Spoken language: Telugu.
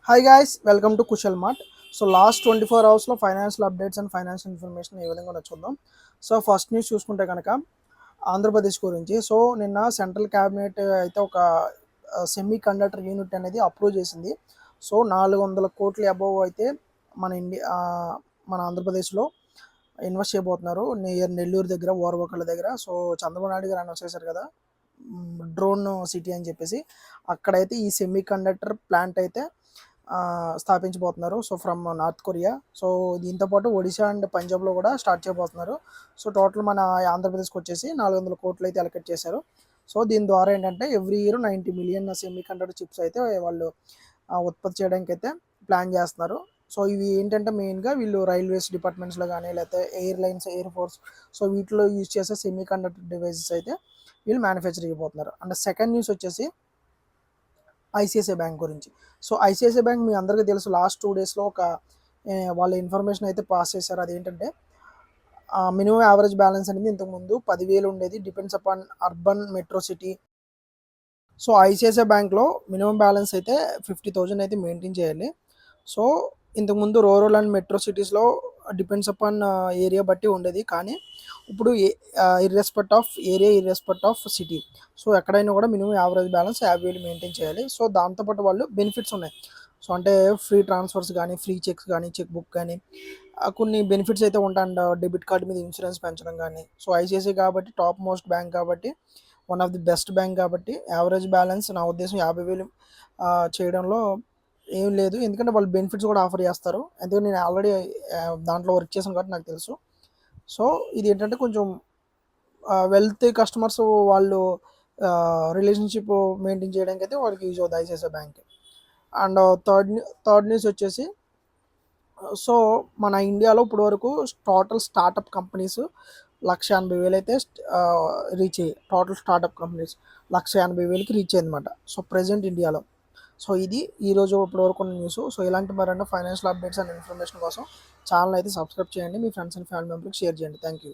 Hi guys, welcome to Kushal mart. So last 24 అవర్స్లో financial updates and financial information ఏ విధంగా ఉందో చూద్దాం. సో ఫస్ట్ న్యూస్ చూసుకుంటే కనుక ఆంధ్రప్రదేశ్ గురించి. సో నిన్న సెంట్రల్ క్యాబినెట్ అయితే ఒక సెమీ కండక్టర్ యూనిట్ అనేది అప్రూవ్ చేసింది. సో 400 కోట్ల అబోవ్ అయితే మన మన ఆంధ్రప్రదేశ్లో ఇన్వెస్ట్ చేయబోతున్నారు. నియర్ నెల్లూరు దగ్గర, ఓర్వకళ్ళ దగ్గర. సో చంద్రబాబు నాయుడు గారు అనౌన్స్ చేశారు కదా, డ్రోన్ సిటీ అని చెప్పేసి. అక్కడైతే ఈ సెమీ కండక్టర్ ప్లాంట్ అయితే స్థాపించబోతున్నారు. So from North Korea. So దీంతోపాటు ఒడిశా అండ్ పంజాబ్లో కూడా స్టార్ట్ చేయబోతున్నారు. సో టోటల్ మన ఆంధ్రప్రదేశ్కి వచ్చేసి 400 కోట్లు అయితే అలొకేట్ చేశారు. సో దీని ద్వారా ఏంటంటే every year 90 million semi conductor chips అయితే వాళ్ళు ఉత్పత్తి చేయడానికి అయితే ప్లాన్ చేస్తున్నారు. సో ఇవి ఏంటంటే మెయిన్గా వీళ్ళు రైల్వేస్ డిపార్ట్మెంట్స్లో కానీ, లేకపోతే ఎయిర్లైన్స్, ఎయిర్ ఫోర్స్, సో వీటిలో యూజ్ చేసే సెమీ కండక్టర్ డివైసెస్ అయితే వీళ్ళు మ్యానుఫ్యాక్చర్ చేయబోతున్నారు. అండ్ సెకండ్ న్యూస్ వచ్చేసి ఐసిఐసిఐ బ్యాంక్ గురించి. సో ఐసిఐసిఐ బ్యాంక్ మీ అందరికీ తెలుసు, లాస్ట్ 2 డేస్లో ఒక వాళ్ళ ఇన్ఫర్మేషన్ అయితే పాస్ చేశారు. అదేంటంటే మినిమం యావరేజ్ బ్యాలెన్స్ అనేది ఇంతకుముందు 10,000 ఉండేది, depends upon urban metro city. So ICICI బ్యాంక్లో మినిమం బ్యాలెన్స్ అయితే 50,000 అయితే మెయింటైన్ చేయాలి. సో ఇంతకుముందు రూరల్ అండ్ మెట్రో సిటీస్లో డిపెండ్స్ అపాన్ ఏరియా బట్టి ఉండేది, కానీ ఇప్పుడు irrespective of area, irrespective of city, so ఎక్కడైనా కూడా మినిమం యావరేజ్ బ్యాలెన్స్ 50,000 మెయింటైన్ చేయాలి. సో దాంతోపాటు వాళ్ళు బెనిఫిట్స్ ఉన్నాయి. సో అంటే ఫ్రీ ట్రాన్స్ఫర్స్ కానీ, ఫ్రీ చెక్స్ కానీ, చెక్ బుక్ కానీ, కొన్ని బెనిఫిట్స్ అయితే ఉంటాయండి. డెబిట్ కార్డు మీద ఇన్సూరెన్స్ పెంచడం కానీ. సో ఐసిఐసిఐ కాబట్టి టాప్ మోస్ట్ బ్యాంక్ కాబట్టి, one of the best bank కాబట్టి యావరేజ్ బ్యాలెన్స్ నా ఉద్దేశం 50,000 చేయడంలో ఏం లేదు. ఎందుకంటే వాళ్ళు బెనిఫిట్స్ కూడా ఆఫర్ చేస్తారు. ఎందుకంటే నేను ఆల్రెడీ దాంట్లో వర్క్ చేశాను కాబట్టి నాకు తెలుసు. సో ఇది ఏంటంటే కొంచెం వెల్త్ కస్టమర్స్ వాళ్ళు రిలేషన్షిప్ మెయింటైన్ చేయడానికి అయితే వాళ్ళకి యూజ్ అవుతుంది ICICI bank. And third news వచ్చేసి, సో మన ఇండియాలో ఇప్పుడు వరకు టోటల్ స్టార్టప్ కంపెనీస్ 180,000 అయితే రీచ్ అయ్యాయి. టోటల్ స్టార్టప్ కంపెనీస్ 180,000కి రీచ్ అయ్యింది అనమాట. సో ప్రజెంట్ ఇండియాలో. సో ఇది ఈరోజు ఇప్పటి వరకు ఉన్న న్యూస్. సో ఇలాంటి మరన్నా ఫైనాన్షియల్ అప్డేట్స్ అండ్ ఇన్ఫర్మేషన్ కోసం ఛానల్ అయితే సబ్స్క్రైబ్ చేయండి. మీ ఫ్రెండ్స్ అండ్ ఫ్యామిలీ మెంబర్కి షేర్ చేయండి. Thank you.